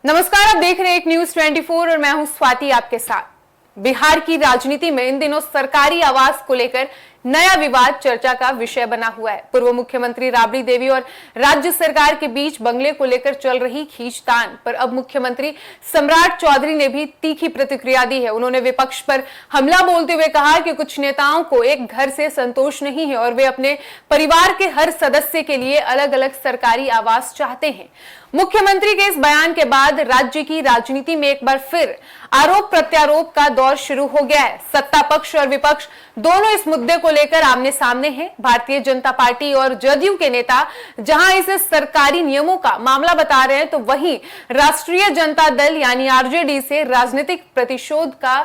नमस्कार, आप देख रहे हैं एक न्यूज 24 और मैं हूं स्वाति आपके साथ। बिहार की राजनीति में इन दिनों सरकारी आवास को लेकर नया विवाद चर्चा का विषय बना हुआ है। पूर्व मुख्यमंत्री राबड़ी देवी और राज्य सरकार के बीच बंगले को लेकर चल रही खींचतान पर अब मुख्यमंत्री सम्राट चौधरी ने भी तीखी प्रतिक्रिया दी है। उन्होंने विपक्ष पर हमला बोलते हुए कहा कि कुछ नेताओं को एक घर से संतोष नहीं है और वे अपने परिवार के हर सदस्य के लिए अलग अलग सरकारी आवास चाहते हैं। मुख्यमंत्री के इस बयान के बाद राज्य की राजनीति में एक बार फिर आरोप प्रत्यारोप का दौर शुरू हो गया है। सत्ता पक्ष और विपक्ष दोनों इस मुद्दे को लेकर आमने सामने हैं। भारतीय जनता पार्टी और जदयू के नेता जहां इसे सरकारी नियमों का मामला बता रहे हैं, तो वहीं राष्ट्रीय जनता दल यानी आरजेडी से राजनीतिक प्रतिशोध का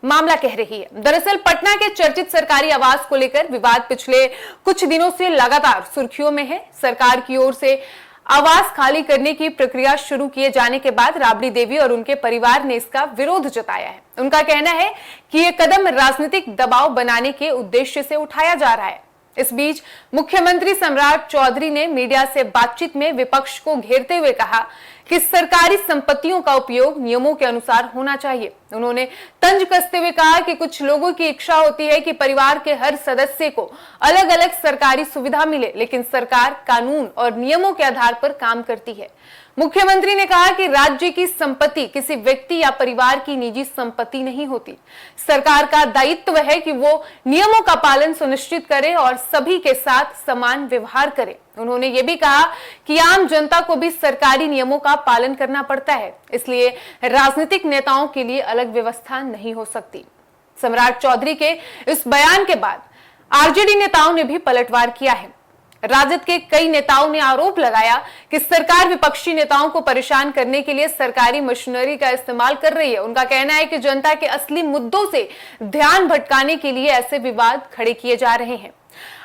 मामला कह रही है। दरअसल पटना के चर्चित सरकारी आवास को लेकर विवाद पिछले कुछ दिनों से लगातार सुर्खियों में है। सरकार की ओर से आवास खाली करने की प्रक्रिया शुरू किए जाने के बाद राबड़ी देवी और उनके परिवार ने इसका विरोध जताया है। उनका कहना है कि यह कदम राजनीतिक दबाव बनाने के उद्देश्य से उठाया जा रहा है। इस बीच मुख्यमंत्री सम्राट चौधरी ने मीडिया से बातचीत में विपक्ष को घेरते हुए कहा कि सरकारी संपत्तियों का उपयोग नियमों के अनुसार होना चाहिए। उन्होंने तंज कसते हुए कहा कि कुछ लोगों की इच्छा होती है कि परिवार के हर सदस्य को अलग अलग सरकारी सुविधा मिले, लेकिन सरकार कानून और नियमों के आधार पर काम करती है। मुख्यमंत्री ने कहा कि राज्य की संपत्ति किसी व्यक्ति या परिवार की निजी संपत्ति नहीं होती। सरकार का दायित्व है कि वो नियमों का पालन सुनिश्चित करे और सभी के साथ समान व्यवहार करे। उन्होंने ये भी कहा कि आम जनता को भी सरकारी नियमों का पालन करना पड़ता है, इसलिए राजनीतिक नेताओं के लिए अलग व्यवस्था नहीं हो सकती। सम्राट चौधरी के इस बयान के बाद आरजेडी नेताओं ने भी पलटवार किया है। राजद के कई नेताओं ने आरोप लगाया कि सरकार विपक्षी नेताओं को परेशान करने के लिए सरकारी मशीनरी का इस्तेमाल कर रही है। उनका कहना है कि जनता के असली मुद्दों से ध्यान भटकाने के लिए ऐसे विवाद खड़े किए जा रहे हैं।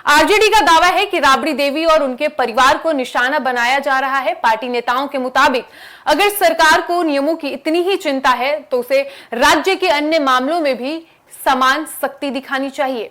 आरजेडी का दावा है कि राबड़ी देवी और उनके परिवार को निशाना बनाया जा रहा है। पार्टी नेताओं के मुताबिक अगर सरकार को नियमों की इतनी ही चिंता है तो उसे राज्य के अन्य मामलों में भी समान सख्ती दिखानी चाहिए।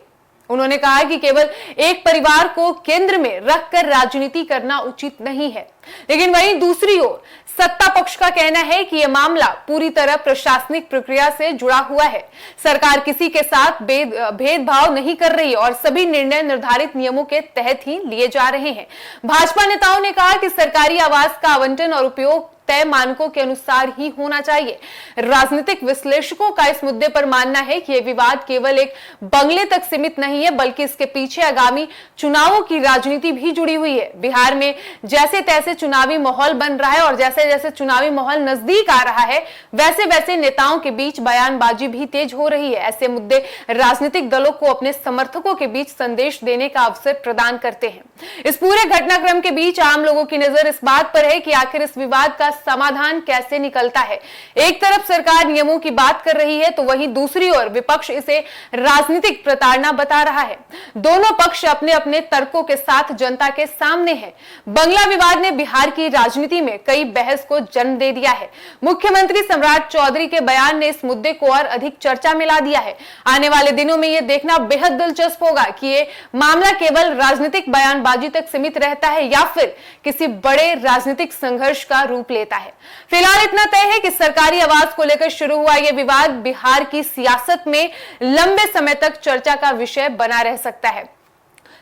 उन्होंने कहा कि केवल एक परिवार को केंद्र में रखकर राजनीति करना उचित नहीं है, लेकिन वहीं दूसरी ओर सत्ता पक्ष का कहना है कि यह मामला पूरी तरह प्रशासनिक प्रक्रिया से जुड़ा हुआ है। सरकार किसी के साथ भेदभाव नहीं कर रही और सभी निर्णय निर्धारित नियमों के तहत ही लिए जा रहे हैं। भाजपा नेताओं ने कहा कि सरकारी आवास का आवंटन और उपयोग तय मानकों के अनुसार ही होना चाहिए। राजनीतिक विश्लेषकों का इस मुद्दे पर मानना है कि यह विवाद केवल एक बंगले तक सीमित नहीं है, बल्कि इसके पीछे आगामी चुनावों की राजनीति भी जुड़ी हुई है। बिहार में जैसे तैसे चुनावी माहौल बन रहा है और जैसे जैसे चुनावी माहौल नजदीक आ रहा है, वैसे वैसे नेताओं के बीच बयानबाजी भी तेज हो रही है। ऐसे मुद्दे राजनीतिक दलों को अपने समर्थकों के बीच संदेश देने का अवसर प्रदान करते हैं। इस पूरे घटनाक्रम के बीच आम लोगों की नजर इस बात पर है कि आखिर इस विवाद का समाधान कैसे निकलता है। एक तरफ सरकार नियमों की बात कर रही है तो वहीं दूसरी ओर विपक्ष इसे राजनीतिक प्रताड़ना बता रहा है। दोनों पक्ष अपने अपने तर्कों के साथ जनता के सामने हैं। बंगला विवाद ने बिहार की राजनीति में कई बहस को जन्म दे दिया है। मुख्यमंत्री सम्राट चौधरी के बयान ने इस मुद्दे को और अधिक चर्चा में ला दिया है। आने वाले दिनों में यह देखना बेहद दिलचस्प होगा कि ये मामला केवल राजनीतिक बयानबाजी तक सीमित रहता है या फिर किसी बड़े राजनीतिक संघर्ष का रूप लेता है। फिलहाल इतना तय है कि सरकारी आवास को लेकर शुरू हुआ यह विवाद बिहार की सियासत में लंबे समय तक चर्चा का विषय बना रह सकता है।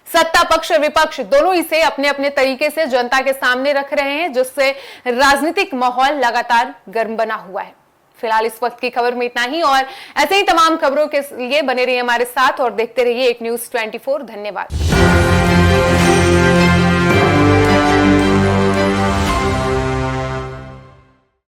सत्ता पक्ष और विपक्ष दोनों इसे अपने अपने तरीके से जनता के सामने रख रहे हैं, जिससे राजनीतिक माहौल लगातार गर्म बना हुआ है। फिलहाल इस वक्त की खबर में इतना ही और ऐसे ही तमाम खबरों के लिए बने रहिए हमारे साथ और देखते रहिए एक न्यूज 24। धन्यवाद।